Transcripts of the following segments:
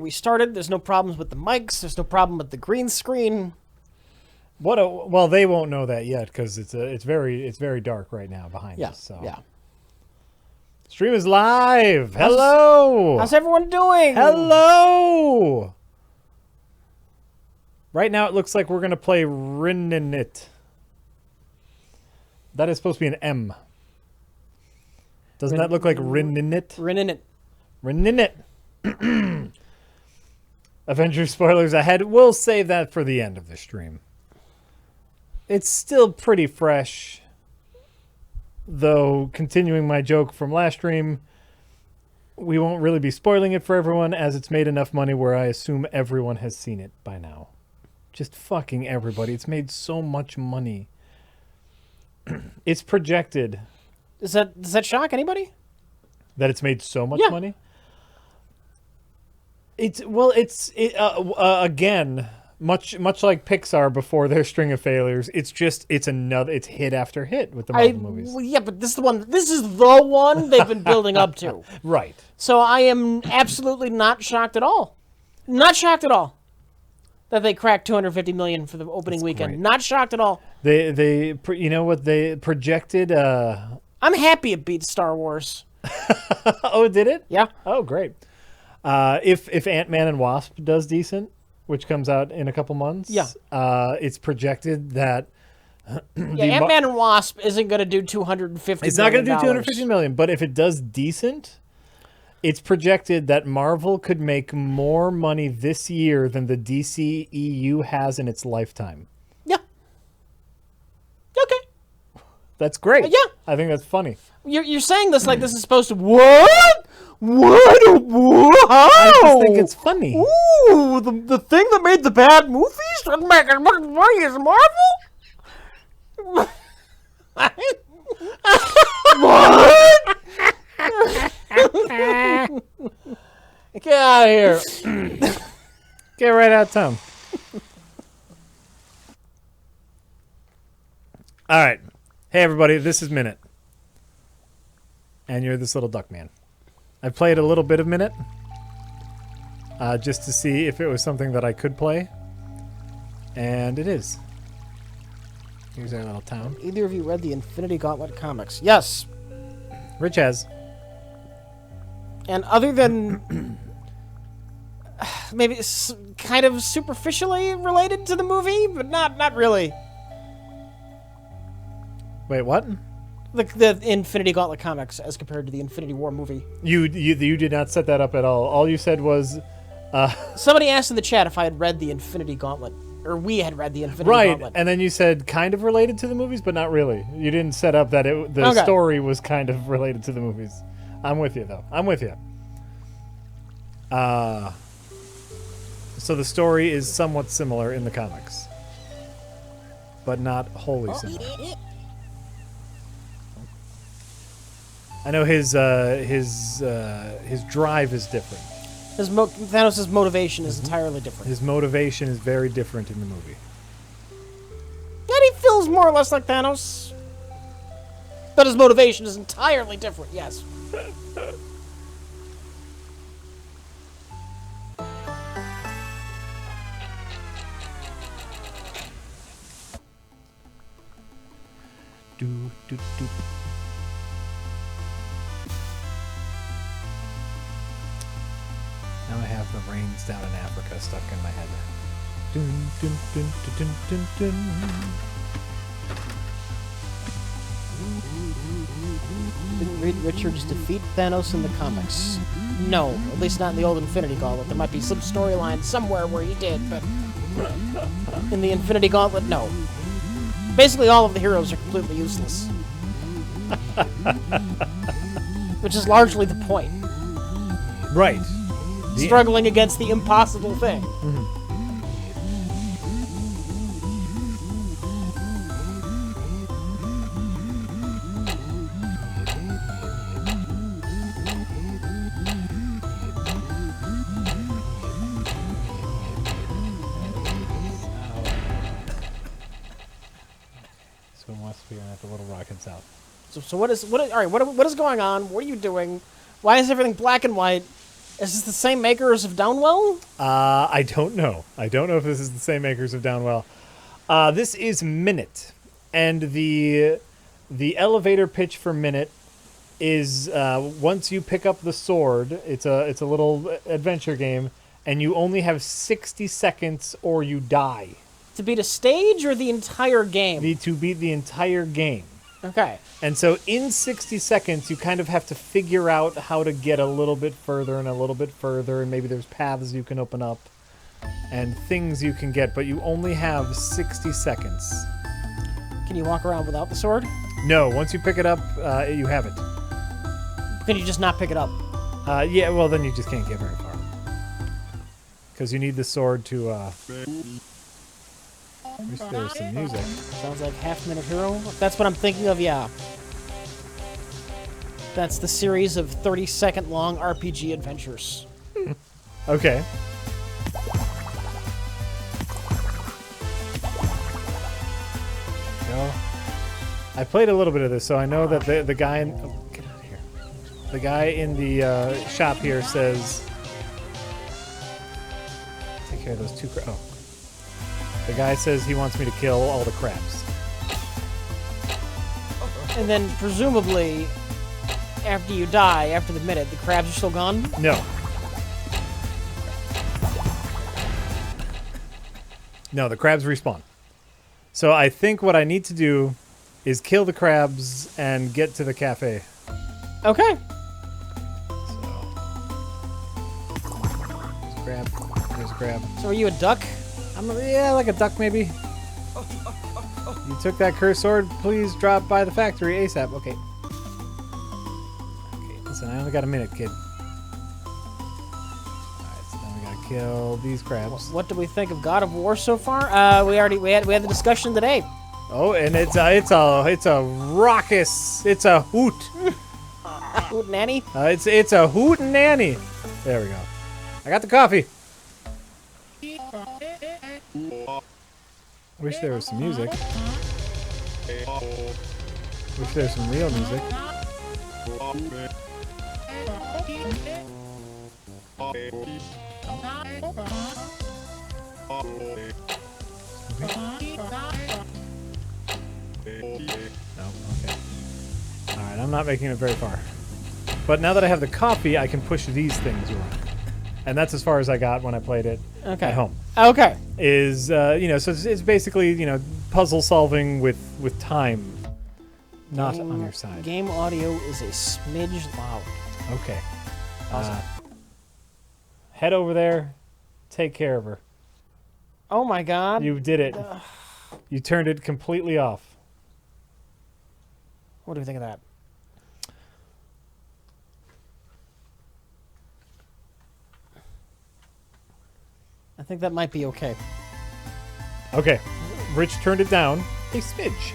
We started. There's no problems with the mics. There's no problem with the green screen. Well, they won't know that yet because it's very dark right now behind us. So yeah. Stream is live. Hello. How's everyone doing? Hello. Right now it looks like we're gonna play Minit. That is supposed to be an M. Doesn't that look like Minit? Minit. Avengers spoilers ahead. We'll save that for the end of the stream. It's still pretty fresh. Though, continuing my joke from last stream, we won't really be spoiling it for everyone as it's made enough money where I assume everyone has seen it by now. Just fucking everybody. It's made so much money. It's projected. Does that shock anybody? That it's made so much money? Again, much like Pixar before their string of failures, it's hit after hit with the Marvel movies. Well, yeah, but this is the one they've been building up to. Right. So I am absolutely not shocked at all. Not shocked at all that they cracked $250 million for the opening weekend. Great. Not shocked at all. They you know what they projected? I'm happy it beat Star Wars. Oh, did it? Yeah. Oh, great. If Ant-Man and Wasp does decent, which comes out in a couple months, it's projected that Ant-Man and Wasp isn't going to do $250 million. It's not going to do $250 million, but if it does decent, it's projected that Marvel could make more money this year than the DCEU has in its lifetime. Yeah. Okay. That's great. Yeah. I think that's funny. You're saying this like this is supposed to... What? I just think it's funny. Ooh, the thing that made the bad movies doesn't make as much money as Marvel? What? Get out of here. Get right out of town. All right. Hey, everybody. This is Minit. And you're this little duck man. I played a little bit of Minit. Just to see if it was something that I could play. And it is. Here's our little town. Either of you read the Infinity Gauntlet comics? Yes. Rich has. And other than maybe kind of superficially related to the movie, but not really. Wait, what? The Infinity Gauntlet comics as compared to the Infinity War movie. You did not set that up at all. All you said was... Somebody asked in the chat if I had read the Infinity Gauntlet. Or we had read the Infinity Gauntlet. Right, and then you said kind of related to the movies, but not really. You didn't set up that the story was kind of related to the movies. I'm with you, though. I'm with you. So the story is somewhat similar in the comics. But not wholly similar. I know his drive is different. Thanos' motivation is entirely different. His motivation is very different in the movie. And he feels more or less like Thanos. But his motivation is entirely different, yes. Do. Now I have the rains down in Africa stuck in my head. Dun, dun, dun, dun, dun, dun, dun. Didn't Reed Richards defeat Thanos in the comics? No, at least not in the old Infinity Gauntlet. There might be some storyline somewhere where he did, but in the Infinity Gauntlet, no. Basically, all of the heroes are completely useless. Which is largely the point. Right. Struggling against the impossible thing. Mm-hmm. So it wants to figure out the Little Rock and South. So what is going on? What are you doing? Why is everything black and white? Is this the same makers of Downwell? I don't know. I don't know if this is the same makers of Downwell. This is Minit, and the elevator pitch for Minit is once you pick up the sword, it's a little adventure game, and you only have 60 seconds or you die. To beat a stage or the entire game? To beat the entire game. Okay. And so in 60 seconds, you kind of have to figure out how to get a little bit further and a little bit further, and maybe there's paths you can open up and things you can get, but you only have 60 seconds. Can you walk around without the sword? No, once you pick it up, you have it. Can you just not pick it up? Yeah, well, then you just can't get very far. Because you need the sword to, I wish there was some music. Sounds like Half Minute Hero. That's what I'm thinking of, yeah. That's the series of 30-second long RPG adventures. Okay. Go. I played a little bit of this, so I know that the guy in... Oh, get out of here. The guy in the shop here says... Take care of those two... Oh. The guy says he wants me to kill all the crabs. And then, presumably, after you die, after the minute, the crabs are still gone? No. No, the crabs respawn. So I think what I need to do is kill the crabs and get to the cafe. Okay. So... There's a crab. There's a crab. So are you a duck? Yeah, like a duck, maybe. You took that cursed sword. Please drop by the factory ASAP. Okay. Okay, listen, I only got a minute, kid. Alright, so now we gotta kill these crabs. What do we think of God of War so far? We had the discussion today. Oh, and it's a raucous. It's a hoot. Hoot nanny? It's a hoot and nanny. There we go. I got the coffee. Wish there was some music. Wish there was some real music. No, okay. Alright, I'm not making it very far. But now that I have the coffee, I can push these things around. And that's as far as I got when I played it at home. Okay. Is, so it's basically, puzzle solving with time. Not on your side. Game audio is a smidge loud. Okay. Awesome. Head over there. Take care of her. Oh my god. You did it. You turned it completely off. What do you think of that? I think that might be okay. Okay. Rich turned it down a smidge.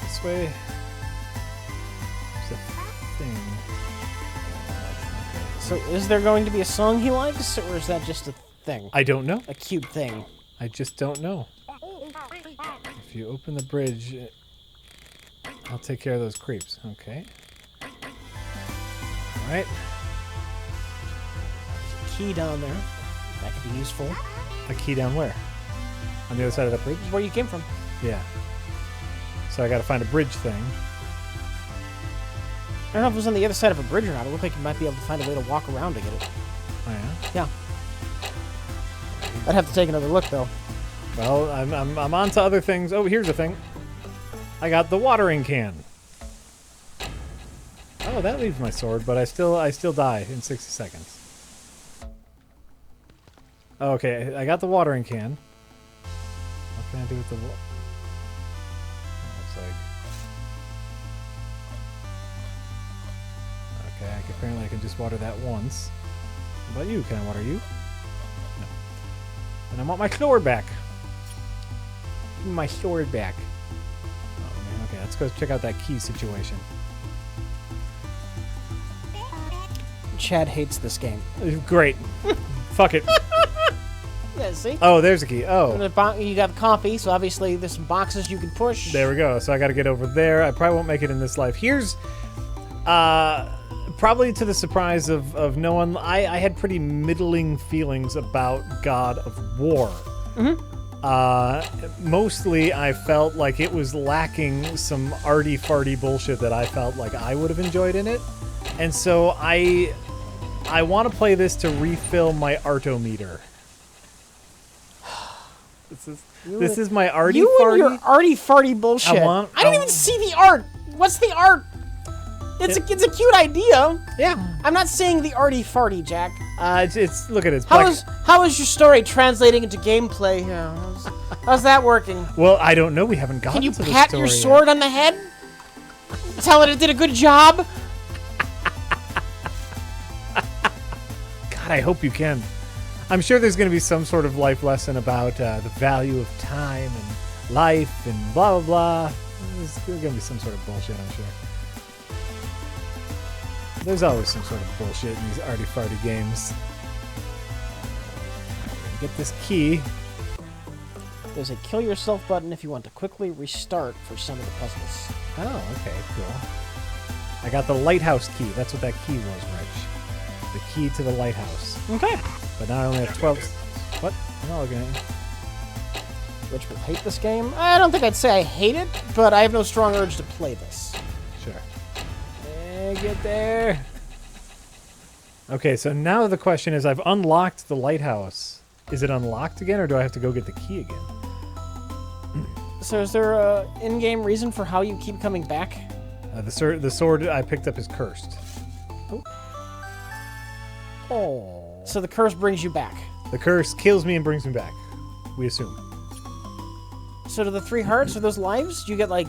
This way. There's a thing. So is there going to be a song he likes, or is that just a thing? I don't know. A cute thing. I just don't know. If you open the bridge, I'll take care of those creeps. Okay. All right. Key down there. That could be useful. A key down where? On the other side of the bridge? This is where you came from. Yeah. So I gotta find a bridge thing. I don't know if it was on the other side of a bridge or not. It looked like you might be able to find a way to walk around to get it. Oh yeah? Yeah. I'd have to take another look, though. Well, I'm on to other things. Oh, here's a thing. I got the watering can. Oh, that leaves my sword, but I still die in 60 seconds. Okay, I got the watering can. What can I do with the looks like... Okay, apparently I can just water that once. What about you? Can I water you? No. And I want my sword back. Give me my sword back. Oh, man. Okay, let's go check out that key situation. Chad hates this game. Great. Fuck it. Yeah, see? Oh, there's a key. Oh. You got coffee, so obviously there's some boxes you can push. There we go. So I got to get over there. I probably won't make it in this life. Here's... Probably to the surprise of no one. I had pretty middling feelings about God of War. Mostly I felt like it was lacking some arty-farty bullshit that I felt like I would have enjoyed in it. And so I want to play this to refill my artometer. This is my arty-farty. You and your arty-farty bullshit. I didn't even see the art. What's the art? It's a cute idea. Yeah. I'm not saying the arty-farty, Jack. It's look at it. How is your story translating into gameplay here? How's that working? Well, I don't know. We haven't gotten to the story. Can you pat your sword on the head? Tell it did a good job? God, I hope you can. I'm sure there's going to be some sort of life lesson about the value of time and life and blah, blah, blah. There's going to be some sort of bullshit, I'm sure. There's always some sort of bullshit in these arty-farty games. Get this key. There's a kill yourself button if you want to quickly restart for some of the puzzles. Oh, okay, cool. I got the lighthouse key. That's what that key was, Rich. The key to the lighthouse. Okay. But now I only have 12... What? I'm not looking at you. Rich will hate this game. I don't think I'd say I hate it, but I have no strong urge to play this. Sure. Get there. Okay, so now the question is, I've unlocked the lighthouse. Is it unlocked again, or do I have to go get the key again? So is there a in-game reason for how you keep coming back? The sword I picked up is cursed. Oh. So the curse brings you back. The curse kills me and brings me back. We assume. So do the 3 hearts, are those lives? Do you get like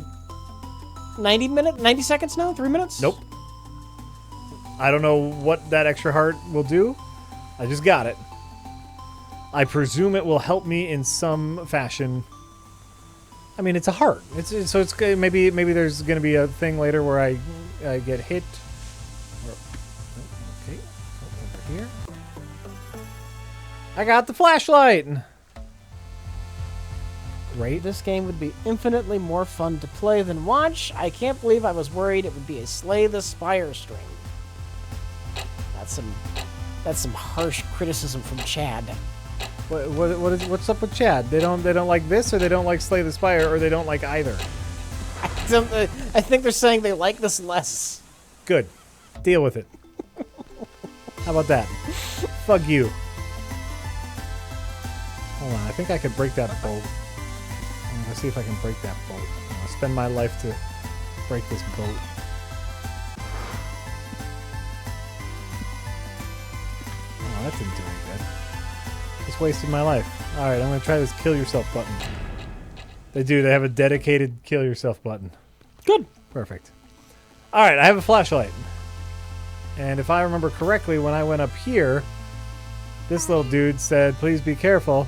90 seconds now? 3 minutes? Nope. I don't know what that extra heart will do. I just got it. I presume it will help me in some fashion. I mean, it's a heart. So it's maybe there's going to be a thing later where I get hit. Okay, over here. I got the flashlight. Great. This game would be infinitely more fun to play than watch. I can't believe I was worried it would be a Slay the Spire stream. That's some harsh criticism from Chad. What's up with Chad? They don't like this, or they don't like Slay the Spire, or they don't like either. I think they're saying they like this less. Good. Deal with it. How about that? Fuck you. Hold on, I think I could break that bolt. I'm gonna see if I can break that bolt. I'm gonna spend my life to break this bolt. Oh, that didn't do any good. Just wasted my life. Alright, I'm gonna try this kill yourself button. They do, they have a dedicated kill yourself button. Good. Perfect. Alright, I have a flashlight. And if I remember correctly, when I went up here, this little dude said, please be careful.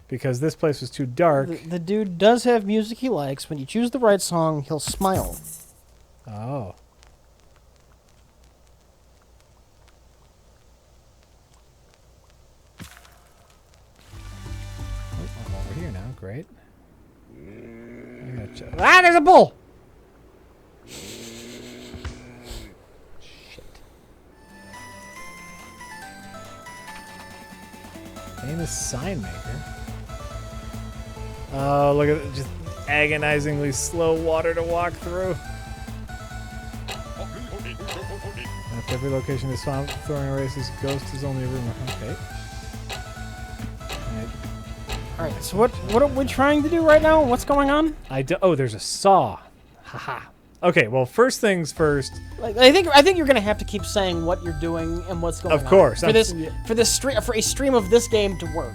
Because this place was too dark. The dude does have music he likes. When you choose the right song, he'll smile. Oh. I'm over here now. Great. Ah, there's a bull! Famous sign maker. Oh, look at it. Just agonizingly slow water to walk through. After every location is found, throwing erases, ghost is only a rumor. Okay. Alright, so what are we trying to do right now? What's going on? Oh, there's a saw. Haha. Okay, well, first things first. Like, I think you're gonna have to keep saying what you're doing and what's going on. Of course. For a stream of this game to work.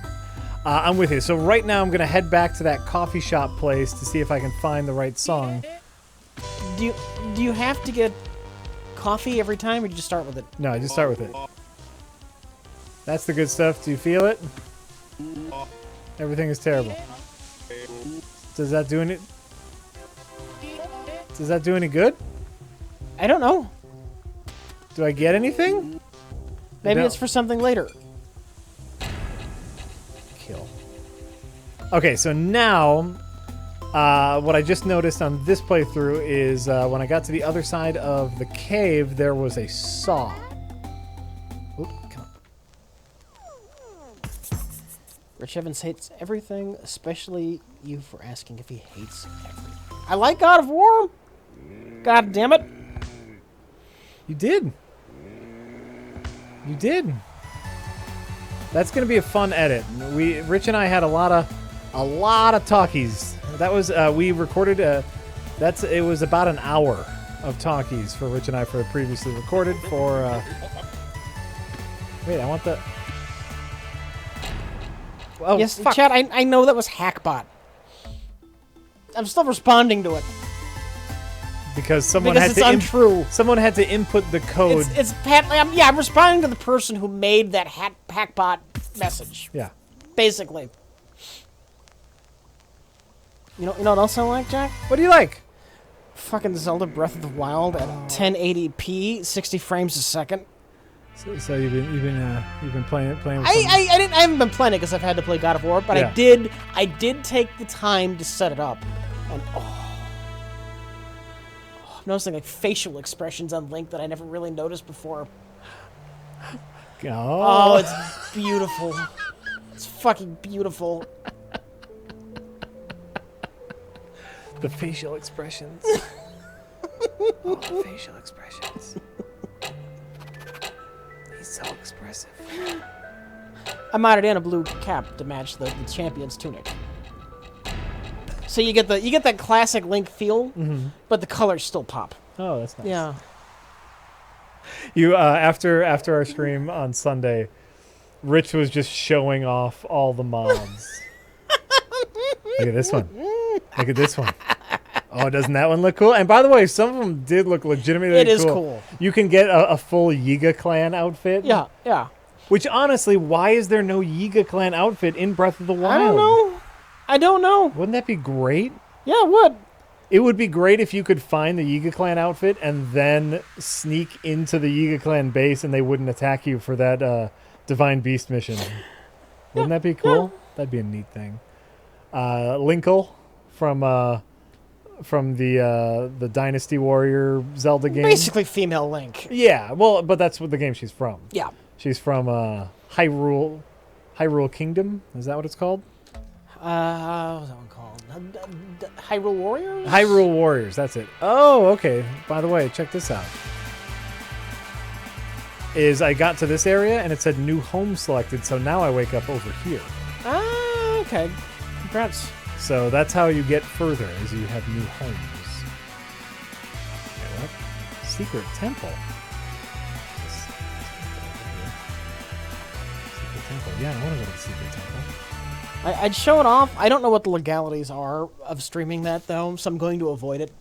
I'm with you. So right now I'm gonna head back to that coffee shop place to see if I can find the right song. Do you have to get coffee every time, or do you just start with it? No, I just start with it. That's the good stuff. Do you feel it? Everything is terrible. Does that do any? Does that do any good? I don't know. Do I get anything? Maybe it's for something later. Kill. Okay, so now What I just noticed on this playthrough is when I got to the other side of the cave, there was a saw. Oop, come on. Rich Evans hates everything, especially you for asking if he hates everything. I like God of War. God damn it. You did. You did. That's gonna be a fun edit. Rich and I had a lot of talkies. That was we recorded. It was about an hour of talkies for Rich and I for previously recorded for. Wait, I want the. Oh, yes, fuck. Chad, I know that was Hackbot. I'm still responding to it. Because someone Because had it's to untrue. someone had to input the code. It's I'm responding to the person who made that Hackbot message. Yeah. Basically. You know what else I like, Jack? What do you like? Fucking Zelda Breath of the Wild at 1080p, 60 frames a second. So you've been playing with some... I haven't been playing it because I've had to play God of War, but Yeah. I did take the time to set it up, and I'm noticing like facial expressions on Link that I never really noticed before. Oh, it's beautiful. It's fucking beautiful. The facial expressions. Oh, the facial expressions. He's so expressive. I modded in a blue cap to match the champion's tunic. So you get that classic Link feel, but the colors still pop. Oh, that's nice. Yeah. You after our stream on Sunday, Rich was just showing off all the mods. Look at this one. Look at this one. Oh, doesn't that one look cool? And by the way, some of them did look legitimately cool. It is cool. You can get a full Yiga clan outfit. Yeah, yeah. Which honestly, why is there no Yiga clan outfit in Breath of the Wild? I don't know. Wouldn't that be great? Yeah, what? It would be great if you could find the Yiga clan outfit and then sneak into the Yiga clan base and they wouldn't attack you for that Divine Beast mission. Wouldn't that be cool? That'd be a neat thing. Linkle from the Dynasty Warrior Zelda game. Basically female Link. Yeah, well, but that's what the game she's from. Yeah. She's from Hyrule Kingdom. Is that what it's called? What's that one called? Hyrule Warriors? Hyrule Warriors, that's it. Oh, okay. By the way, check this out. I got to this area and it said new home selected, so now I wake up over here. Ah, okay. Congrats. So that's how you get further, is you have new homes. Okay, what? Secret temple. Secret temple. Yeah, I want to go to the secret temple. I'd show it off. I don't know what the legalities are of streaming that, though, so I'm going to avoid it.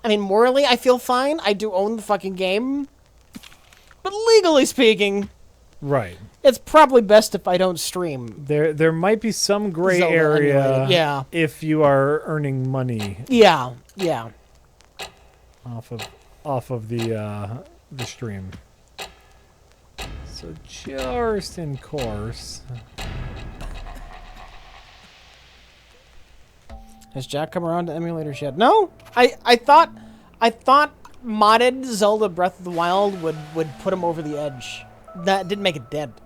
I mean, morally, I feel fine. I do own the fucking game. But legally speaking... Right. It's probably best if I don't stream. There might be some gray Zelda area emulated, yeah. if you are earning money Yeah, yeah. off of the stream. So just in course. Has Jack come around to emulators yet? No. I thought modded Zelda Breath of the Wild would put him over the edge. That didn't make a dent.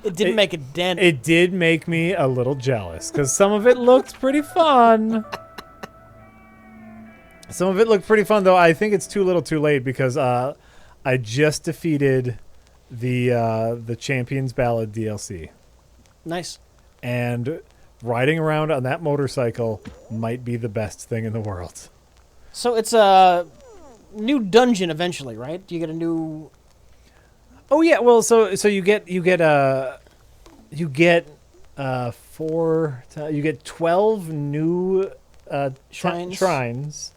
It didn't make a dent. It did make me a little jealous because some of it looked pretty fun. Some of it looked pretty fun, though. I think it's too little, too late because I just defeated the Champions Ballad DLC, Nice. and riding around on that motorcycle might be the best thing in the world. So it's a new dungeon eventually, right? Do you get a new... Oh yeah, well, so you get 12 new shrines,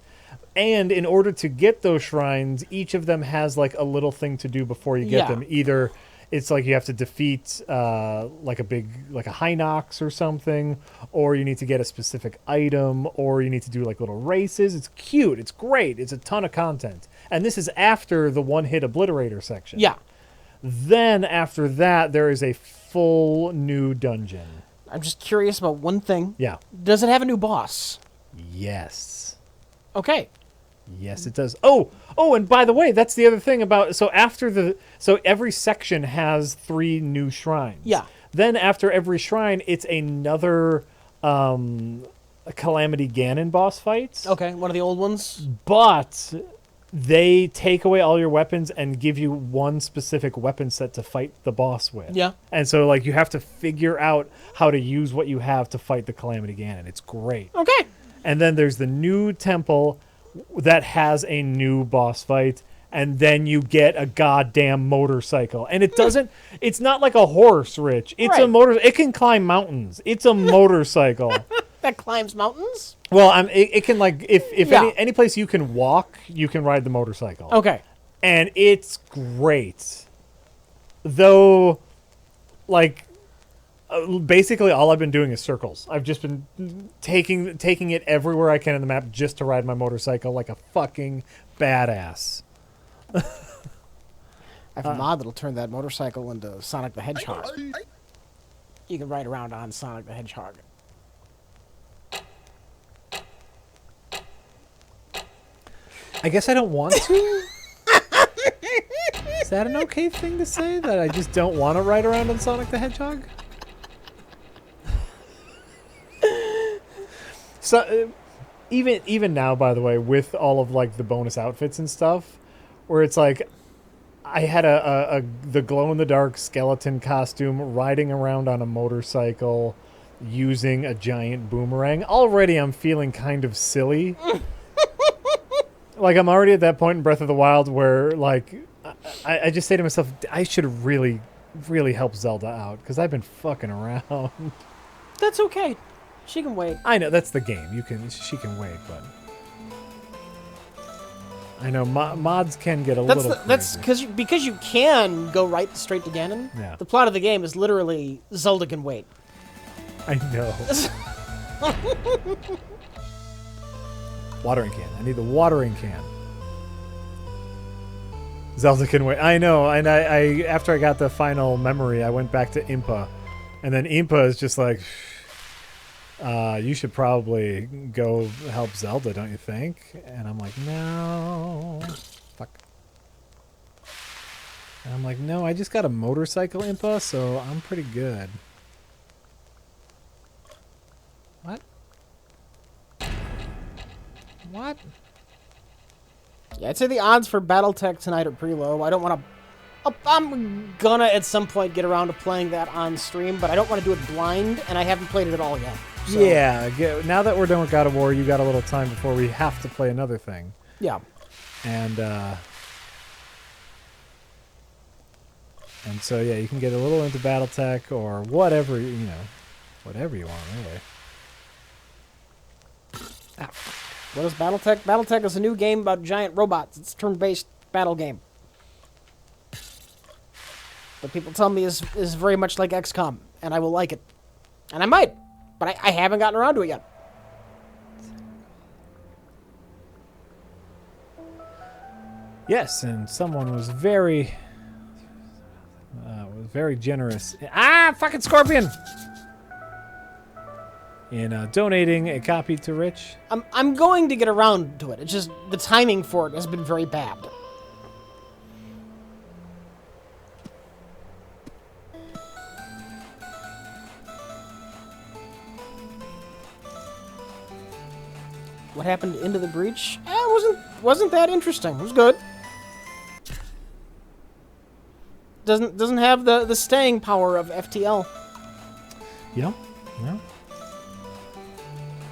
and in order to get those shrines, each of them has like a little thing to do before you get them. Either it's like you have to defeat like a Hinox or something, or you need to get a specific item, or you need to do like little races. It's cute. It's great. It's a ton of content, and this is after the one-hit obliterator section. Yeah. Then after that, there is a full new dungeon. I'm just curious about one thing. Yeah. Does it have a new boss? Yes. Okay. Yes, it does. Oh, and by the way, that's the other thing about so every section has 3 new shrines. Yeah. Then after every shrine, it's another Calamity Ganon boss fight. Okay, one of the old ones. But they take away all your weapons and give you one specific weapon set to fight the boss with. Yeah. And so like you have to figure out how to use what you have to fight the Calamity Ganon. It's great. Okay. And then there's the new temple that has a new boss fight, and then you get a goddamn motorcycle. And it doesn't it's not like a horse, Rich. It's a Right. it can climb mountains. It's a motorcycle. That climbs mountains? Well, it can like if Yeah. any place you can walk, you can ride the motorcycle. Okay. And it's great. Though like basically all I've been doing is circles. I've just been taking it everywhere I can in the map just to ride my motorcycle like a fucking badass. I have a mod that'll turn that motorcycle into Sonic the Hedgehog. You can ride around on Sonic the Hedgehog. I guess I don't want to. Is that an okay thing to say? That I just don't want to ride around on Sonic the Hedgehog? So, even now, by the way, with all of like the bonus outfits and stuff, where it's like, I had the glow in the dark skeleton costume, riding around on a motorcycle, using a giant boomerang. Already, I'm feeling kind of silly. Like I'm already at that point in Breath of the Wild where like I just say to myself, I should really help Zelda out because I've been fucking around. That's okay. She can wait. I know that's the game. She can wait, but I know mods can get a little. That's crazy. because you can go right straight to Ganon. Yeah. The plot of the game is literally Zelda can wait. I know. Watering can. I need the watering can. Zelda can wait. I know. And I after I got the final memory, I went back to Impa, and then Impa is just like, you should probably go help Zelda, don't you think? And I'm like, no. Fuck. And I'm like, no, I just got a motorcycle, Impa, so I'm pretty good. What? What? Yeah, I'd say the odds for BattleTech tonight are pretty low. I don't want to... I'm gonna at some point get around to playing that on stream, but I don't want to do it blind, and I haven't played it at all yet. So. Yeah, now that we're done with God of War, you got a little time before we have to play another thing. Yeah. And so, yeah, you can get a little into BattleTech or whatever, whatever you want, really. Ah. What is BattleTech? BattleTech is a new game about giant robots. It's a turn-based battle game. But people tell me is very much like XCOM, and I will like it. And I might, but I haven't gotten around to it yet. Yes, and someone was very generous. Ah, fucking scorpion! In donating a copy to Rich. I'm going to get around to it. It's just the timing for it has been very bad. What happened to Into the Breach? Wasn't that interesting. It was good. Doesn't have the staying power of FTL. Yeah.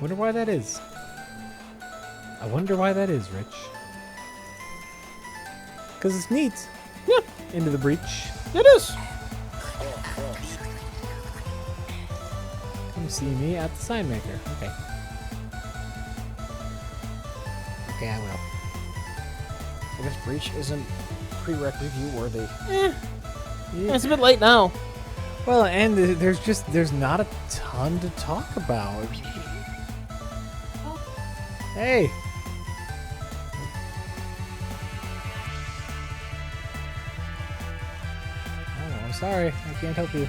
Wonder why that is. I wonder why that is, Rich. Because it's neat. Yeah, Into the Breach. it is. Come see me at the sign maker. Okay. Okay, I will. I guess Breach isn't prereq review worthy. Yeah. It's a bit late now. Well, and there's not a ton to talk about. Hey. Oh, I'm sorry. I can't help you.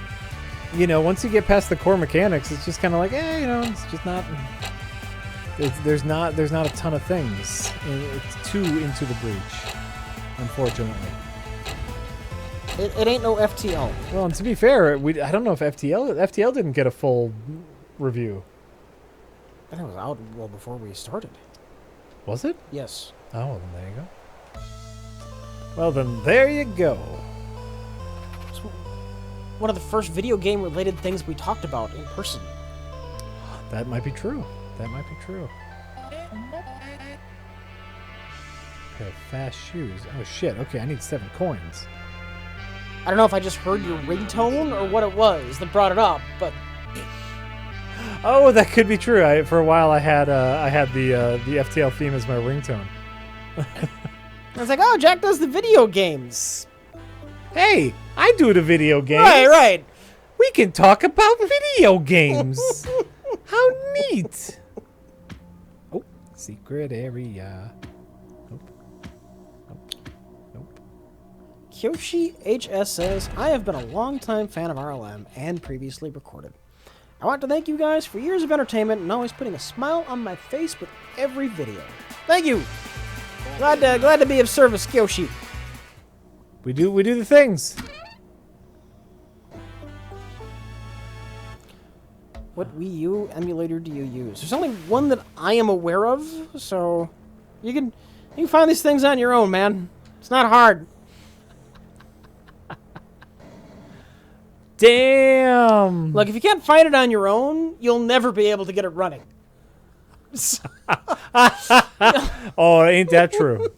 you know, once you get past the core mechanics, it's just kind of like, you know, it's just not. There's not a ton of things. It's too into the breach, unfortunately. It ain't no FTL. Well, and to be fair, I don't know if FTL didn't get a full review. I think it was out well before we started. Was it? Yes. Oh, well, then there you go. Well, then there you go. It's one of the first video game related things we talked about in person. That might be true. That might be true. Pair of fast shoes. Oh shit. Okay, I need 7 coins. I don't know if I just heard your ringtone or what it was that brought it up, but Oh, that could be true. For a while, I had the FTL theme as my ringtone. I was like, oh, Jack does the video games. Hey, I do the video games. Right. We can talk about video games. How neat. Oh, secret area. Nope. Kyoshi HS says, I have been a longtime fan of RLM and previously recorded. I want to thank you guys for years of entertainment and always putting a smile on my face with every video. Thank you. Glad to be of service, Kyoshi. We do the things. What Wii U emulator do you use? There's only one that I am aware of, so you can find these things on your own, man. It's not hard. Damn. Look, if you can't find it on your own, you'll never be able to get it running. Oh, ain't that true?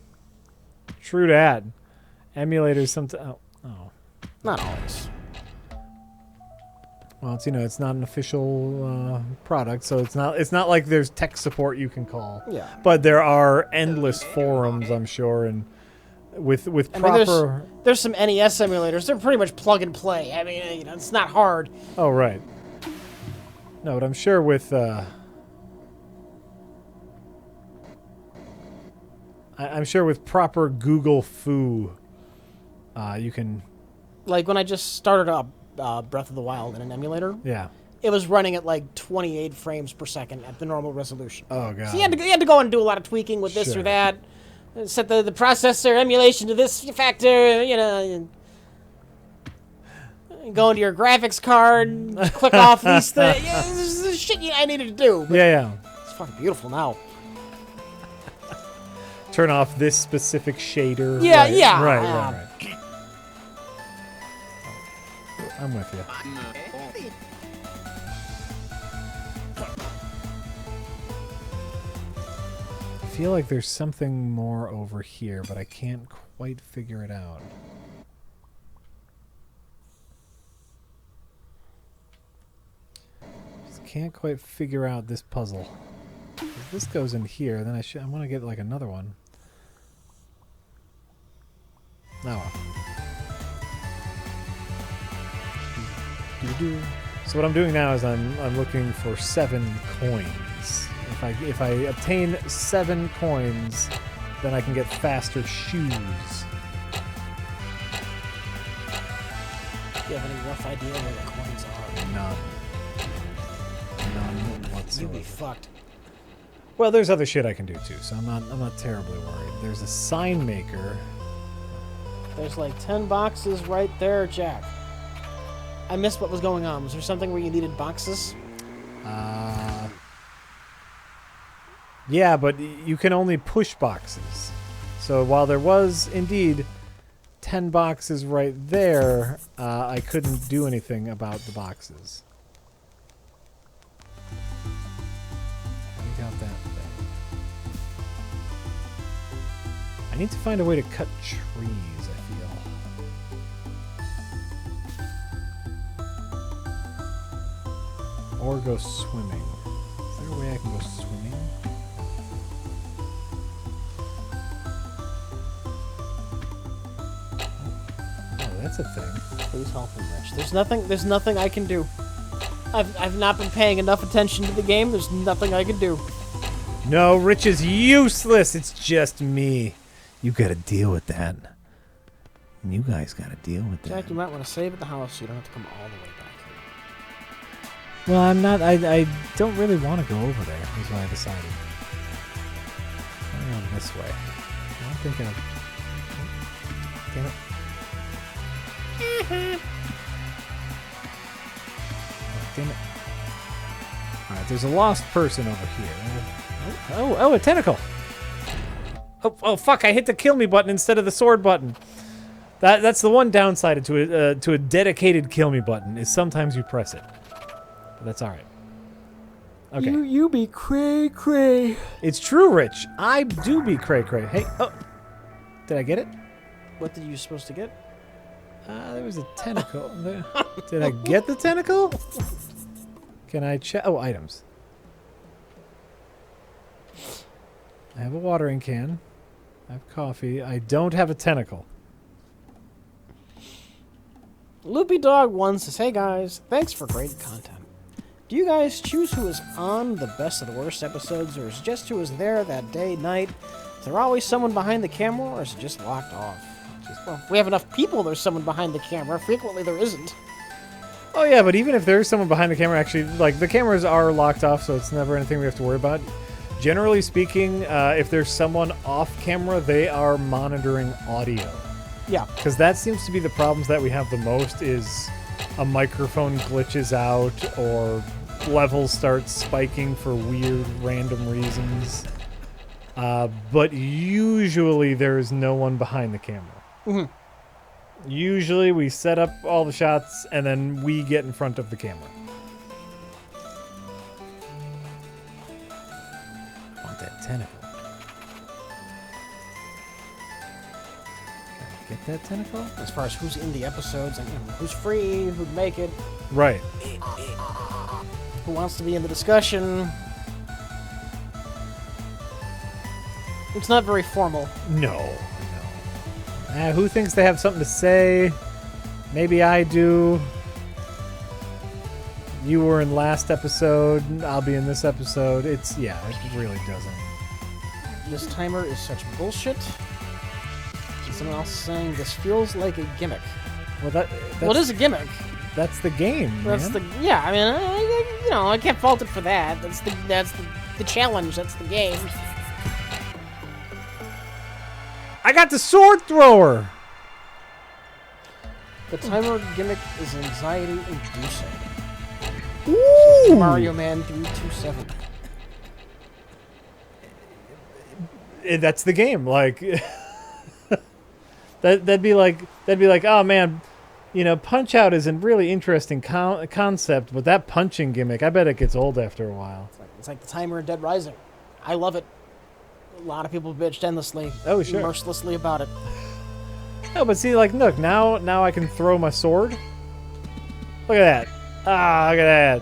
True that. Emulators sometimes. Oh. Not always. Well, it's not an official product, so it's not like there's tech support you can call. Yeah. But there are endless forums, I'm sure, and with proper. There's some NES emulators. They're pretty much plug and play. I mean, it's not hard. Oh right. No, but I'm sure with. I'm sure with proper Google foo, you can. Like when I just started up Breath of the Wild in an emulator. Yeah. It was running at like 28 frames per second at the normal resolution. Oh god. So you had to go and do a lot of tweaking with this or that. Set the processor emulation to this factor, go into your graphics card, click off these things. Yeah, this is shit I needed to do. Yeah. It's fucking beautiful now. Turn off this specific shader. Yeah, right. yeah. Right. I'm with you. I feel like there's something more over here, but I can't quite figure it out. Just can't quite figure out this puzzle. If this goes in here, then I want to get like another one. No. So what I'm doing now is I'm looking for 7 coins. If I obtain 7 coins, then I can get faster shoes. Do you have any rough idea where the coins are? None whatsoever. You'd be fucked. Well, there's other shit I can do too, so I'm not terribly worried. There's a sign maker. There's like 10 boxes right there, Jack. I missed what was going on. Was there something where you needed boxes? Yeah, but you can only push boxes. So while there was indeed 10 boxes right there, I couldn't do anything about the boxes. I got that thing. I need to find a way to cut trees, I feel. Or go swimming. Is there a way I can go swimming? That's a thing. Please help him, Rich. There's nothing I can do. I've not been paying enough attention to the game. There's nothing I can do. No, Rich is useless. It's just me. You gotta deal with that. And you guys gotta deal with that. Jack, you might want to save at the house so you don't have to come all the way back here. Well, I'm not. I don't really want to go over there. Is what I decided. I'm going this way. I'm thinking of. Damn it. Oh, damn it. All right, there's a lost person over here. Oh, a tentacle. Oh, fuck! I hit the kill me button instead of the sword button. That's the one downside to a dedicated kill me button is sometimes you press it. But that's all right. Okay. You be cray cray. It's true, Rich. I do be cray cray. Hey, oh, did I get it? What did you supposed to get? There was a tentacle. Did I get the tentacle? Can I check? Oh, items. I have a watering can. I have coffee. I don't have a tentacle. Loopy Dog 1 says, "Hey guys, thanks for great content. Do you guys choose who is on the best of the worst episodes, or is it just who is there that day, night? Is there always someone behind the camera, or is it just locked off? Well, if we have enough people, there's someone behind the camera. Frequently, there isn't. Oh yeah, but even if there's someone behind the camera, actually, like the cameras are locked off, so it's never anything we have to worry about. Generally speaking, if there's someone off camera, they are monitoring audio. Yeah, Because that seems to be the problems that we have the most is a microphone glitches out or levels start spiking for weird random reasons. But usually there's no one behind the camera. Mm-hmm. Usually we set up all the shots and then we get in front of the camera. I want that tentacle. Get that tentacle? as far as who's in the episodes and who's free, who'd make it, Right. who wants to be in the discussion. It's not very formal. No. Who thinks they have something to say? Maybe I do. You were in last episode. I'll be in this episode. It really doesn't. This timer is such bullshit. Someone else is saying this feels like a gimmick. Well, that's, Well, it is a gimmick. That's the game, That's man. I mean, I can't fault it for that. That's the challenge. That's the game. I got the sword thrower! The timer gimmick is anxiety-inducing. Ooh! Mario Man 327. That's the game. Like, that'd be like, oh man, Punch Out is a really interesting concept, but that punching gimmick, I bet it gets old after a while. It's like the timer in Dead Rising. I love it. A lot of people bitched endlessly, Oh, sure. mercilessly about it. No, but see, like, look, now I can throw my sword. Look at that. Ah, look at that.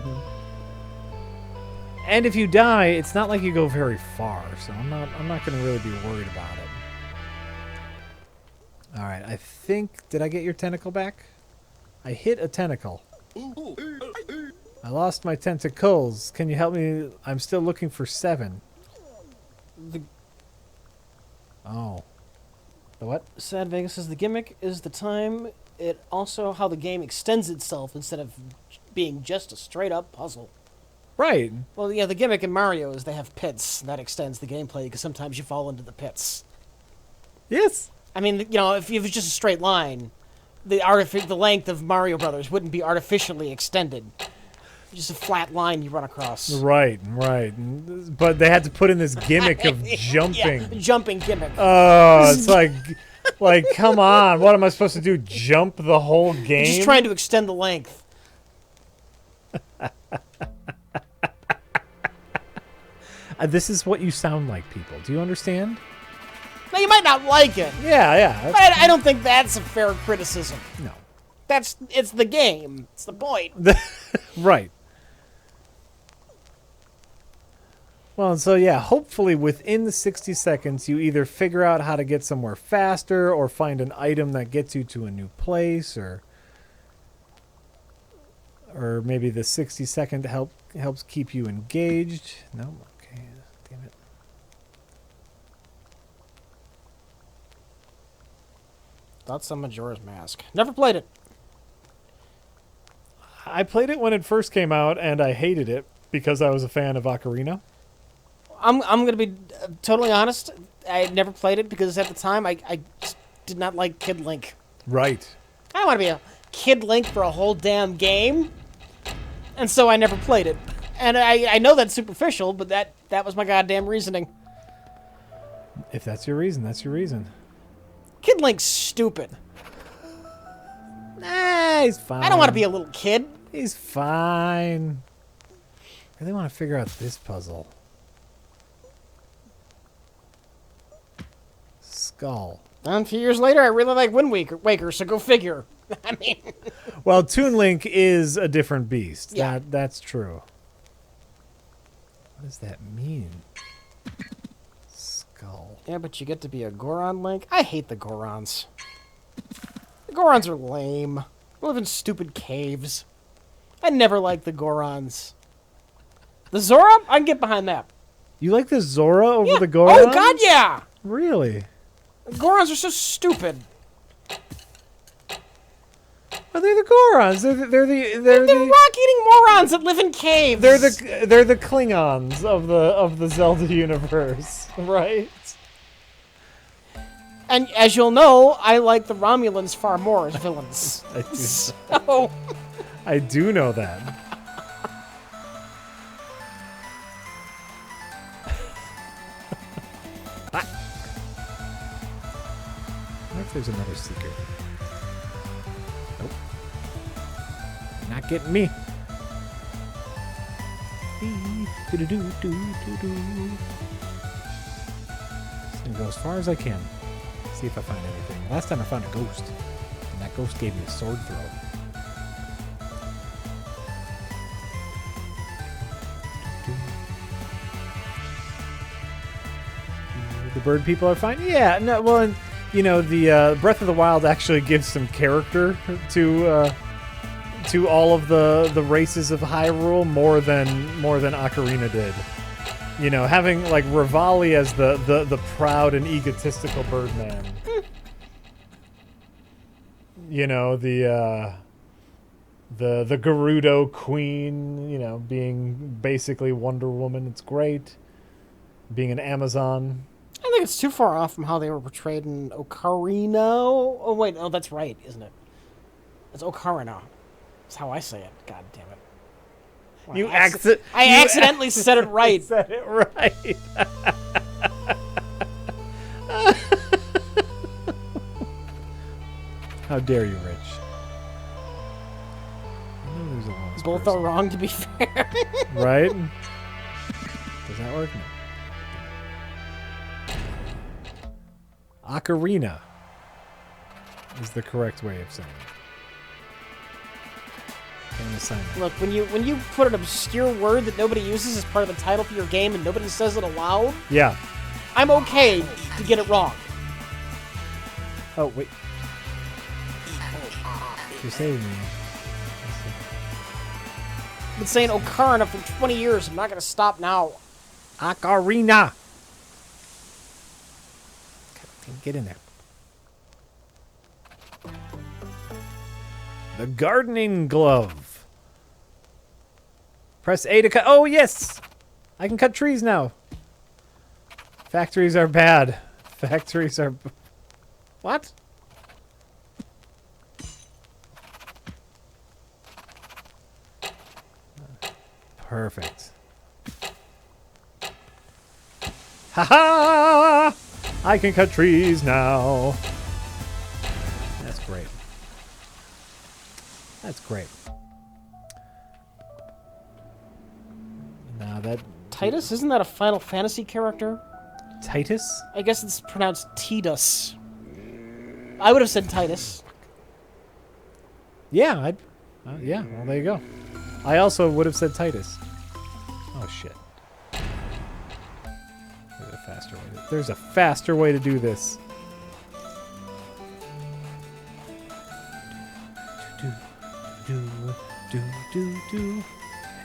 And if you die, it's not like you go very far, so I'm not going to really be worried about it. All right, I think, did I get your tentacle back? I hit a tentacle. I lost my tentacles. Can you help me? I'm still looking for 7. Oh. The what? Sad Vegas says the gimmick is the time. It also how the game extends itself instead of being just a straight-up puzzle. Right. Well, yeah, the gimmick in Mario is they have pits. That extends the gameplay because sometimes you fall into the pits. Yes. I mean, if it was just a straight line, the length of Mario Brothers wouldn't be artificially extended. Just a flat line you run across. Right. But they had to put in this gimmick of jumping. Yeah, jumping gimmick. Oh, it's like, come on. What am I supposed to do? Jump the whole game? You're just trying to extend the length. This is what you sound like, people. Do you understand? Now, you might not like it, Yeah. but I don't think that's a fair criticism. No. It's the game. It's the point. Right. Well, so yeah, hopefully within the 60 seconds, you either figure out how to get somewhere faster or find an item that gets you to a new place, or maybe the 60-second helps keep you engaged. No, okay, damn it. That's some Majora's Mask. Never played it. I played it when it first came out, and I hated it because I was a fan of Ocarina. I'm going to be totally honest. I never played it because at the time I just did not like Kid Link. Right. I don't want to be a Kid Link for a whole damn game. And so I never played it. And I know that's superficial, but that was my goddamn reasoning. If that's your reason, that's your reason. Kid Link's stupid. Nah, he's fine. I don't want to be a little kid. He's fine. I really want to figure out this puzzle. Skull. And a few years later, I really like Wind Waker, so go figure. I mean... Well, Toon Link is a different beast. Yeah. That's true. What does that mean? Skull. Yeah, but you get to be a Goron Link? I hate the Gorons. The Gorons are lame. They live in stupid caves. I never liked the Gorons. The Zora? I can get behind that. You like the Zora over Yeah. the Gorons? Oh, God, yeah! Really? The Gorons are so stupid. Oh, they're the Gorons. They're They're rock-eating morons that live in caves. they're the Klingons of the Zelda universe, right? And as you'll know, I like the Romulans far more as villains. I do. So, I do know that. I wonder if there's another secret. Nope. Not getting me. Just gonna go as far as I can. See if I find anything. Last time I found a ghost, and that ghost gave me a sword throw. The bird people are fine. Yeah, no. Well, and you know, the Breath of the Wild actually gives some character to all of the races of Hyrule more than Ocarina did. You know, having like Rivali as the proud and egotistical Birdman. You know, the Gerudo Queen. You know, being basically Wonder Woman. It's great. Being an Amazon. I think it's too far off from how they were portrayed in Ocarina. Oh, wait. Oh, that's right, isn't it? It's Ocarina. That's how I say it. God damn it. Well, I accidentally said it right. Said it right. How dare you, Rich? I know there's a lost Both person. are wrong, to be fair. Right? Does that work? No. Ocarina is the correct way of saying it. Look, when you put an obscure word that nobody uses as part of the title for your game and nobody says it aloud, yeah, I'm okay to get it wrong. Oh, wait. You're saving me. I've been saying Ocarina for 20 years. I'm not going to stop now. Ocarina! Get in there. The gardening glove. Press A to cut. Oh, yes! I can cut trees now. Factories are bad. Factories are... What? Perfect. Ha-ha! I can cut trees now. That's great. That's great. Now that... Titus? Isn't that a Final Fantasy character? Titus? I guess it's pronounced Tidus. I would have said Titus. Yeah, yeah, well, there you go. I also would have said Titus. Oh, shit. There's a faster way to do this.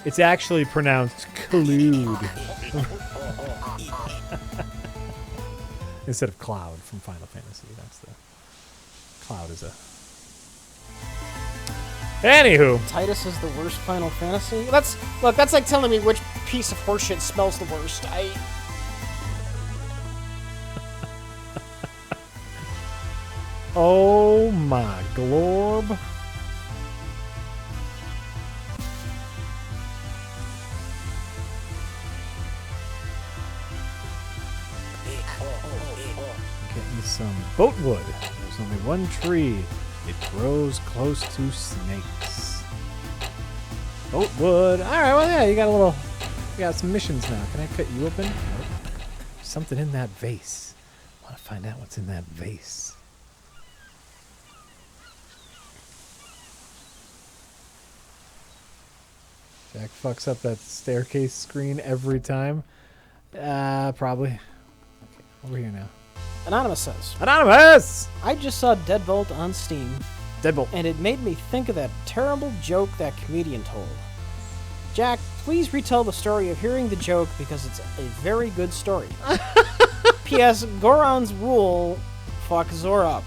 It's actually pronounced Clued. Instead of Cloud from Final Fantasy. That's the... Cloud is a... Anywho. Titus is the worst Final Fantasy? That's like telling me which piece of horseshit smells the worst. Oh my glorb. Getting some boat wood. There's only one tree. It grows close to snakes. Boat wood. Alright, well yeah, you got some missions now. Can I cut you open? Nope. There's something in that vase. I want to find out what's in that vase. Jack fucks up that staircase screen every time. Probably. Okay, over here now. Anonymous says, Anonymous! I just saw Deadbolt on Steam, Deadbolt. and it made me think of that terrible joke that comedian told. Jack, please retell the story of hearing the joke because it's a very good story. P.S. Goron's rule fuck Zora.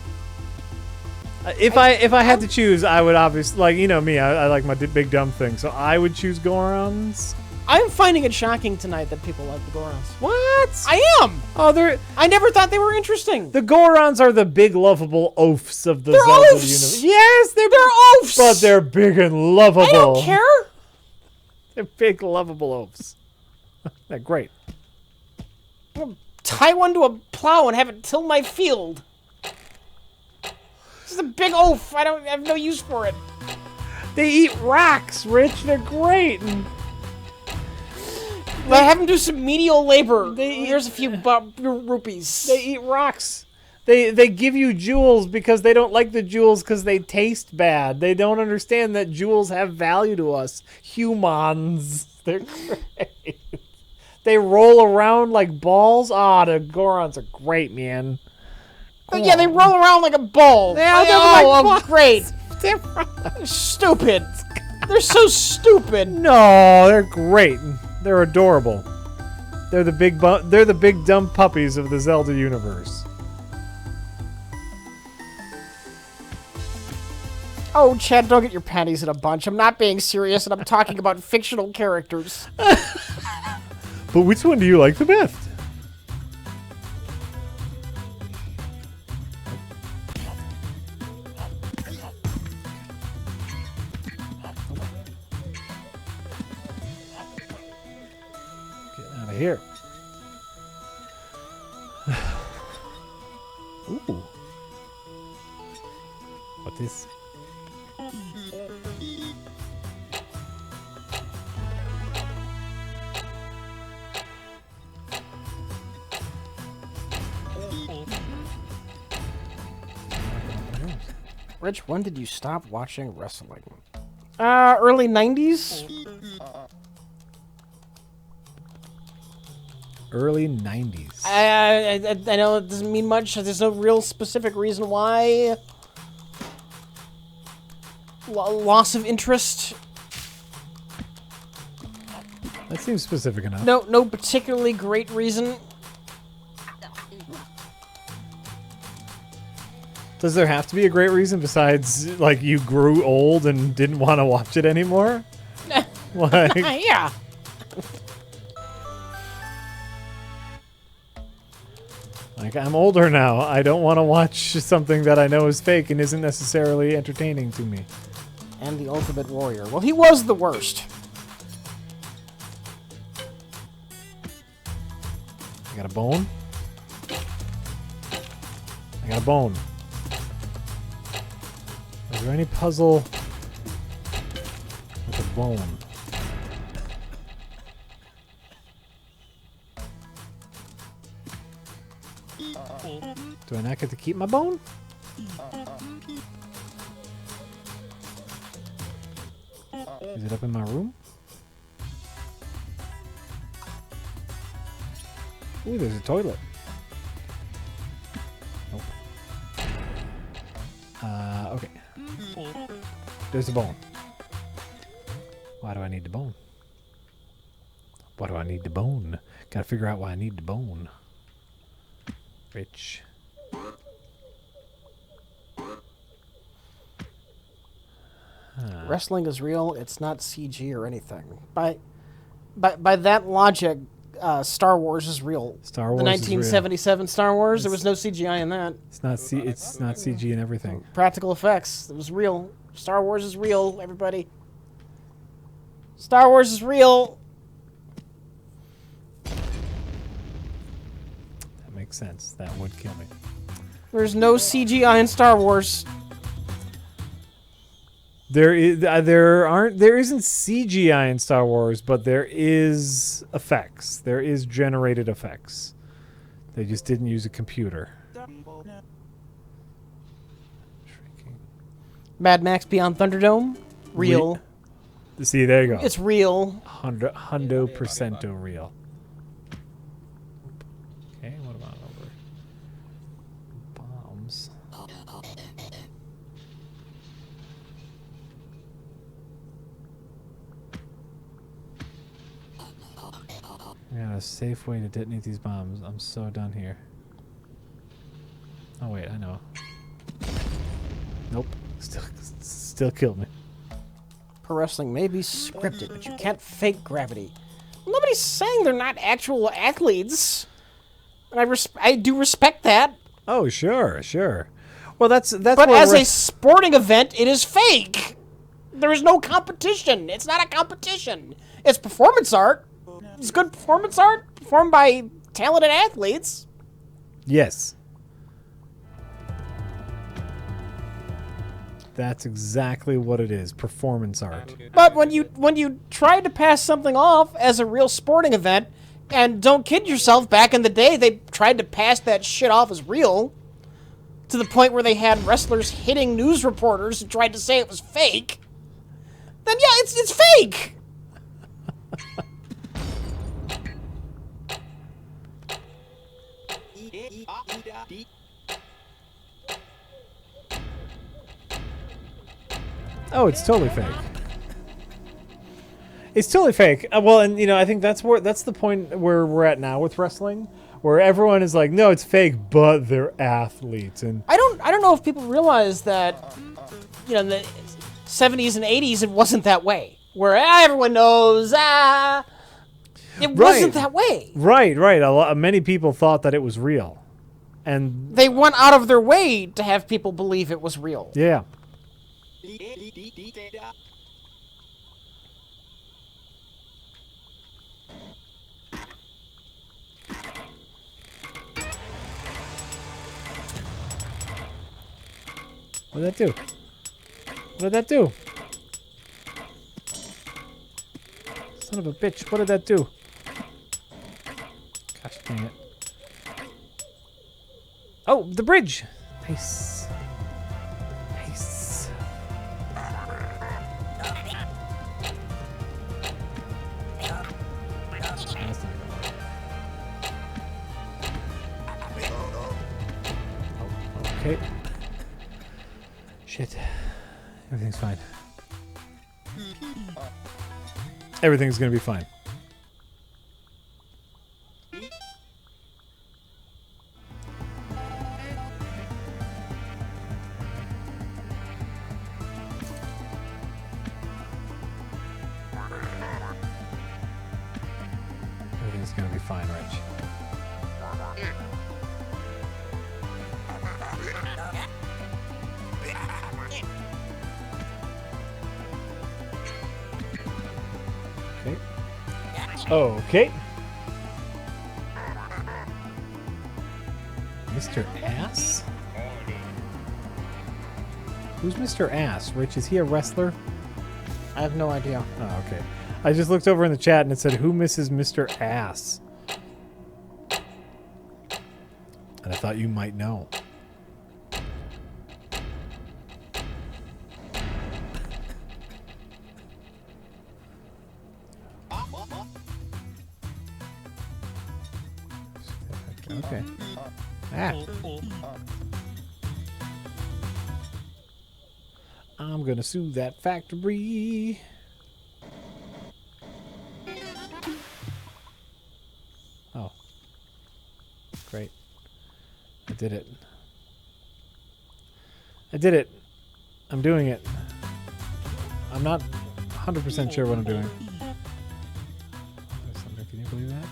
If I had to choose, I would obviously, like, you know me, I like my big dumb thing, so I would choose Gorons. I'm finding it shocking tonight that people like the Gorons. What? I am! Oh, I never thought they were interesting. the Gorons are the big lovable oafs of the They're Zelda oafs! universe. Yes, they're oafs! But they're big and lovable. I don't care! They're big, lovable oafs. They're great. I'll tie one to a plow and have it till my field. This is a big oaf. I have no use for it. They eat rocks, Rich. They're great. Let have them do some menial labor. Here's a few rupees. They eat rocks. They give you jewels because they don't like the jewels because they taste bad. They don't understand that jewels have value to us humans. They're great. They roll around like balls. Ah, the Gorons are great, man. But yeah, they roll around like a ball. They're great. They're stupid. They're so stupid. No, they're great. They're adorable. They're the big dumb puppies of the Zelda universe. Oh, Chad, don't get your panties in a bunch. I'm not being serious, and I'm talking about fictional characters. But which one do you like the best? Get out of here. Ooh. What is? Rich, when did you stop watching wrestling? Early 90s? Early 90s. I know it doesn't mean much. There's no real specific reason why. Loss of interest. That seems specific enough. No particularly great reason. Does there have to be a great reason besides, like, you grew old and didn't want to watch it anymore? Like, Yeah. like, I'm older now. I don't want to watch something that I know is fake and isn't necessarily entertaining to me. And the Ultimate Warrior. Well, he was the worst. I got a bone. I got a bone. Is there any puzzle with a bone? Do I not get to keep my bone? Is it up in my room? Ooh, there's a toilet. Nope. Okay. There's the bone. Why do I need the bone? Why do I need the bone? Gotta figure out why I need the bone. Rich. Huh. Wrestling is real. It's not CG or anything. By that logic, Star Wars is real. Star Wars the 1977 Star Wars, there was no CGI in that. It's not CG and everything. Practical effects. It was real. Star Wars is real, everybody. Star Wars is real. That makes sense. That would kill me. There's no CGI in Star Wars. There isn't CGI in Star Wars, but there is effects. There is generated effects. They just didn't use a computer. Shrinking. Mad Max Beyond Thunderdome, real. See, there you go. It's real. Hundo percento real. Okay, what about over bombs? I got a safe way to detonate these bombs. I'm so done here. Oh wait, I know. Nope. Still killed me. Pro wrestling may be scripted, but you can't fake gravity. Nobody's saying they're not actual athletes. And I do respect that. Oh, sure. Well, that's. But as a sporting event, it is fake. There is no competition. It's not a competition. It's performance art. It's good performance art performed by talented athletes. Yes. That's exactly what it is. Performance art. But when you try to pass something off as a real sporting event, and don't kid yourself, back in the day they tried to pass that shit off as real, to the point where they had wrestlers hitting news reporters and tried to say it was fake. Then yeah, it's fake. Oh, it's totally fake. It's totally fake. Well, and I think that's the point where we're at now with wrestling, where everyone is like, no, it's fake, but they're athletes. And I don't know if people realize that, in the 70s and 80s it wasn't that way. Where everyone knows, it wasn't that way. Right. Many people thought that it was real, and they went out of their way to have people believe it was real. Yeah. What did that do? What did that do? Son of a bitch, what did that do? Gosh dang it. Oh, the bridge! Nice. Nice. Okay. Shit. Everything's fine. Everything's gonna be fine. Everything's gonna be fine, Rich. Okay. Mr. Ass? Who's Mr. Ass? Rich, is he a wrestler? I have no idea. Oh, okay. I just looked over in the chat and it said, who misses Mr. Ass? And I thought you might know. Okay. I'm gonna sue that factory. Oh. Great. I did it. I did it. I'm doing it. I'm not 100% sure what I'm doing. Can you believe that?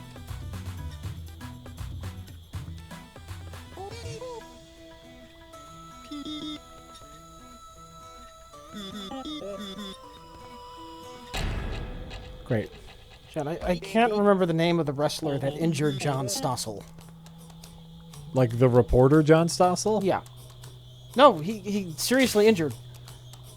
Great. John, I can't remember the name of the wrestler that injured John Stossel. Like the reporter John Stossel? Yeah. No, he seriously injured.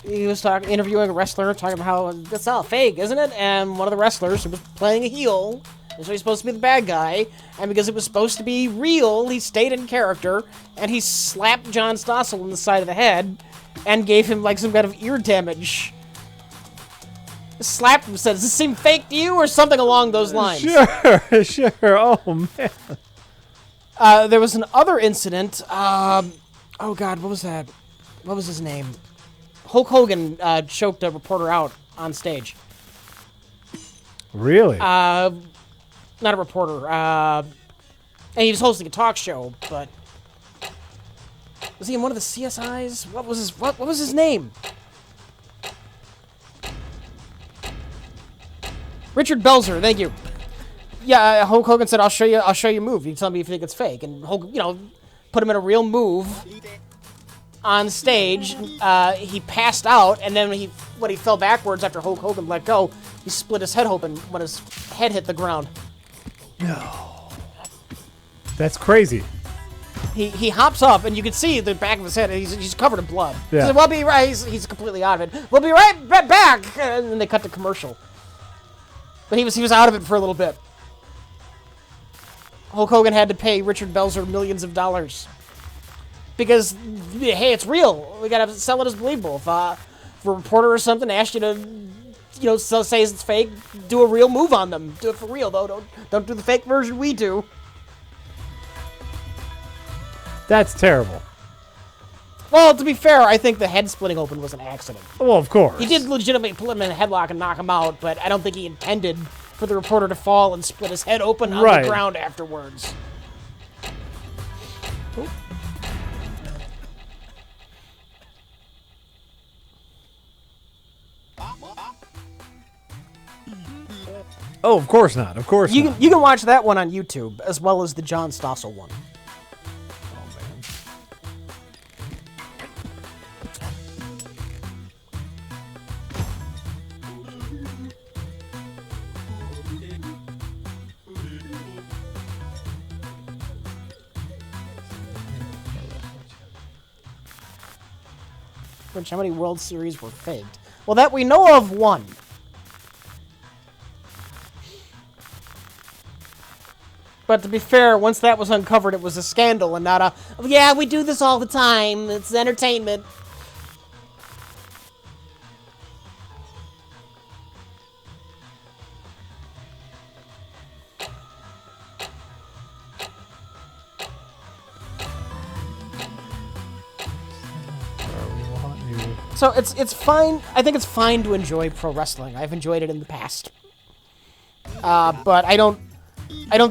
He was interviewing a wrestler, talking about how that's all fake, isn't it? And one of the wrestlers who was playing a heel, so he's supposed to be the bad guy, and because it was supposed to be real, he stayed in character, and he slapped John Stossel in the side of the head, and gave him like some kind of ear damage. Slapped him, said, "Does this seem fake to you?" or something along those lines. Sure, sure. Oh man. There was another incident. Oh God, what was that? What was his name? Hulk Hogan choked a reporter out on stage. Really? Not a reporter. And he was hosting a talk show, but was he in one of the CSIs? What was his name? Richard Belzer, thank you. Yeah, Hulk Hogan said, I'll show you a move. You tell me if you think it's fake. And Hulk, put him in a real move on stage. He passed out, and then when he fell backwards after Hulk Hogan let go, he split his head open when his head hit the ground. No. That's crazy. He hops up, and you can see the back of his head. He's covered in blood. Yeah. He said, "We'll be right." He's completely out of it. "We'll be right back." And then they cut to commercial. But he was out of it for a little bit. Hulk Hogan had to pay Richard Belzer millions of dollars. Because, hey, it's real. We gotta sell it as believable. If a reporter or something asked you to, say it's fake, do a real move on them. Do it for real, though. Don't do the fake version we do. That's terrible. Well, to be fair, I think the head splitting open was an accident. Well, of course. He did legitimately put him in a headlock and knock him out, but I don't think he intended for the reporter to fall and split his head open on the ground afterwards. Oh, of course not. Of course not. You can watch that one on YouTube, as well as the John Stossel one. Oh, man. Which, how many World Series were faked? Well, that we know of, one. But to be fair, once that was uncovered, it was a scandal and not a, "Oh, yeah, we do this all the time. It's entertainment." So it's fine. I think it's fine to enjoy pro wrestling. I've enjoyed it in the past. But I don't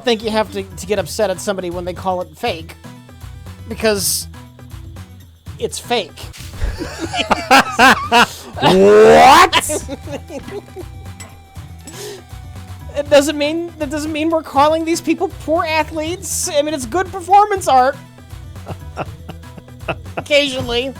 think you have to get upset at somebody when they call it fake, because it's fake. What? That doesn't mean we're calling these people poor athletes. I mean, it's good performance art. Occasionally.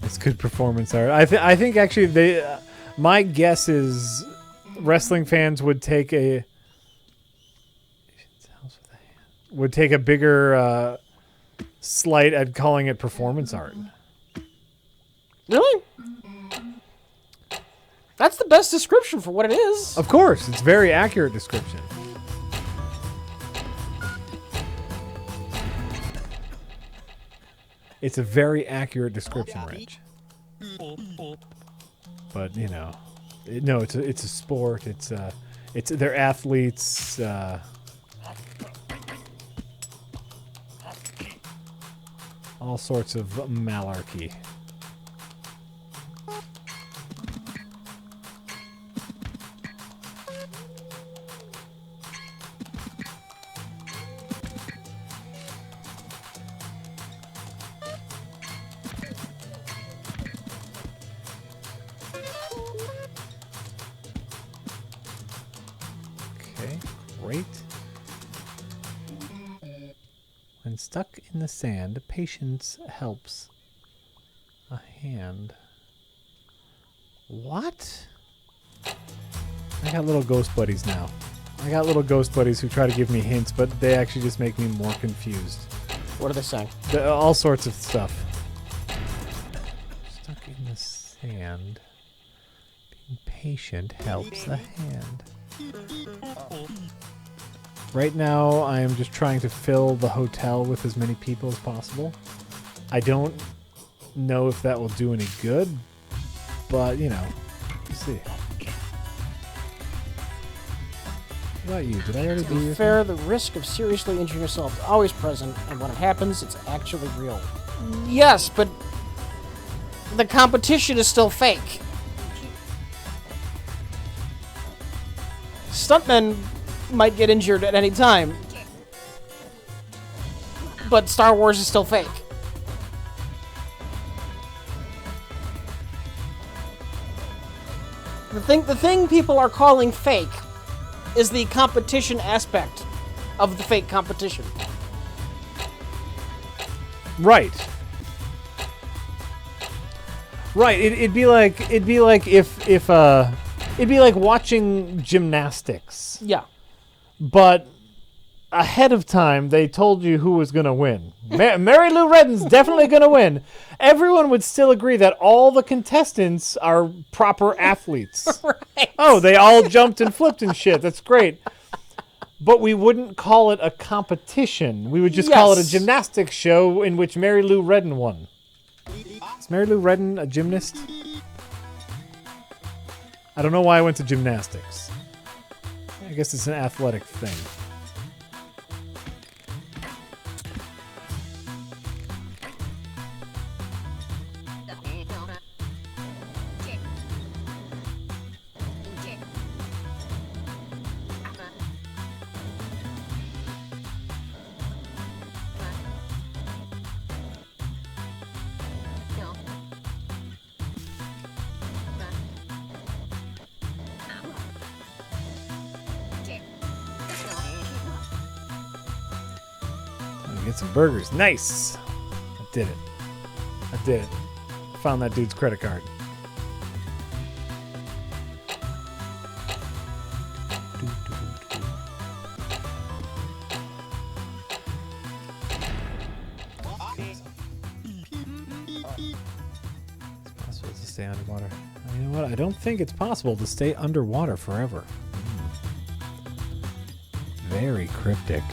It's good performance art. I think actually my guess is wrestling fans would take a bigger slight at calling it performance art. Really? That's the best description for what it is. Of course, it's a very accurate description. It's a very accurate description, Rich. But no, it's a sport. They're athletes. All sorts of malarkey. Okay, great. When stuck in the sand, patience helps a hand. What? I got little ghost buddies now. I got little ghost buddies who try to give me hints, but they actually just make me more confused. What are they saying? All sorts of stuff. Stuck in the sand. Being patient helps the hand. Right now, I am just trying to fill the hotel with as many people as possible. I don't know if that will do any good, but, you know, we'll see. What about you? Did I already do your Fair, the risk of seriously injuring yourself is always present, and when it happens, it's actually real. Yes, but the competition is still fake. Stuntmen might get injured at any time, but Star Wars is still fake. The thing people are calling fake is the competition aspect of the fake competition. Right. Right. It'd be like if it'd be like watching gymnastics. Yeah. But ahead of time, they told you who was going to win. Mary Lou Retton's definitely going to win. Everyone would still agree that all the contestants are proper athletes. Right. Oh, they all jumped and flipped and shit. That's great. But we wouldn't call it a competition. We would just call it a gymnastics show in which Mary Lou Retton won. Is Mary Lou Retton a gymnast? I don't know why I went to gymnastics. I guess it's an athletic thing. Get some burgers. Nice. I did it. I did it. I found that dude's credit card. It's possible to stay underwater. You know what? I don't think it's possible to stay underwater forever. Very cryptic.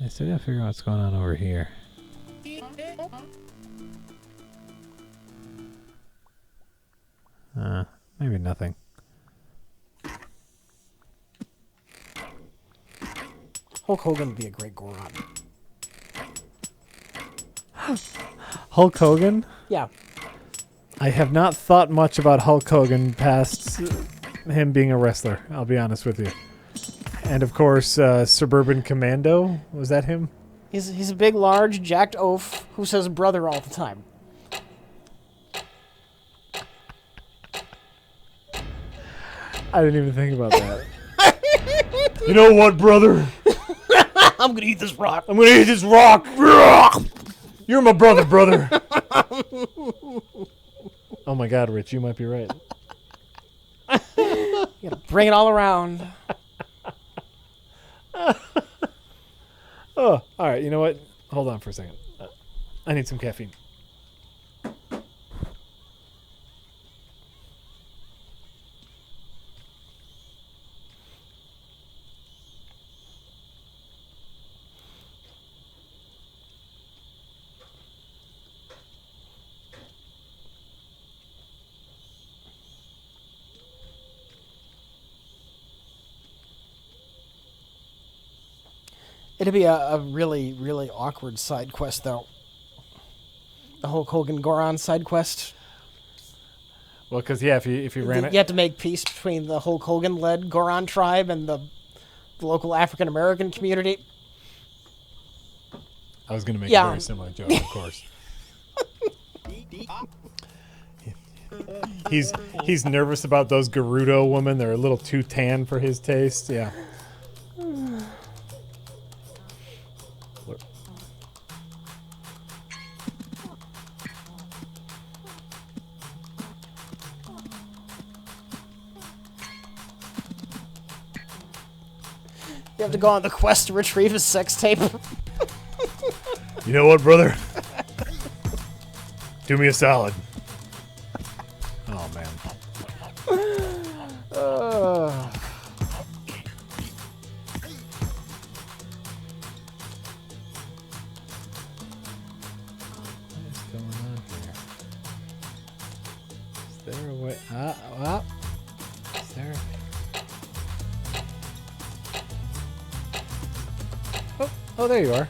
I still gotta figure out what's going on over here. Maybe nothing. Hulk Hogan would be a great Goron. Hulk Hogan? Yeah. I have not thought much about Hulk Hogan past him being a wrestler, I'll be honest with you. And of course, Suburban Commando. Was that him? He's a big, large, jacked oaf who says brother all the time. I didn't even think about that. You know what, brother? I'm gonna eat this rock. I'm gonna eat this rock. You're my brother, brother. Oh my God, Rich, you might be right. You gotta bring it all around. Oh, all right. You know what? Hold on for a second. I need some caffeine. It'd be a really, really awkward side quest, though. The Hulk Hogan Goron side quest. Well, because yeah, if you ran it, You have to make peace between the Hulk Hogan-led Goron tribe and the local African American community. I was going to make a very similar joke, of course. He's nervous about those Gerudo women. They're a little too tan for his taste. Yeah. You have to go on the quest to retrieve his sex tape. You know what, brother? Do me a solid. Oh, man. What is going on here? Is there a way? Is there? Oh, there you are.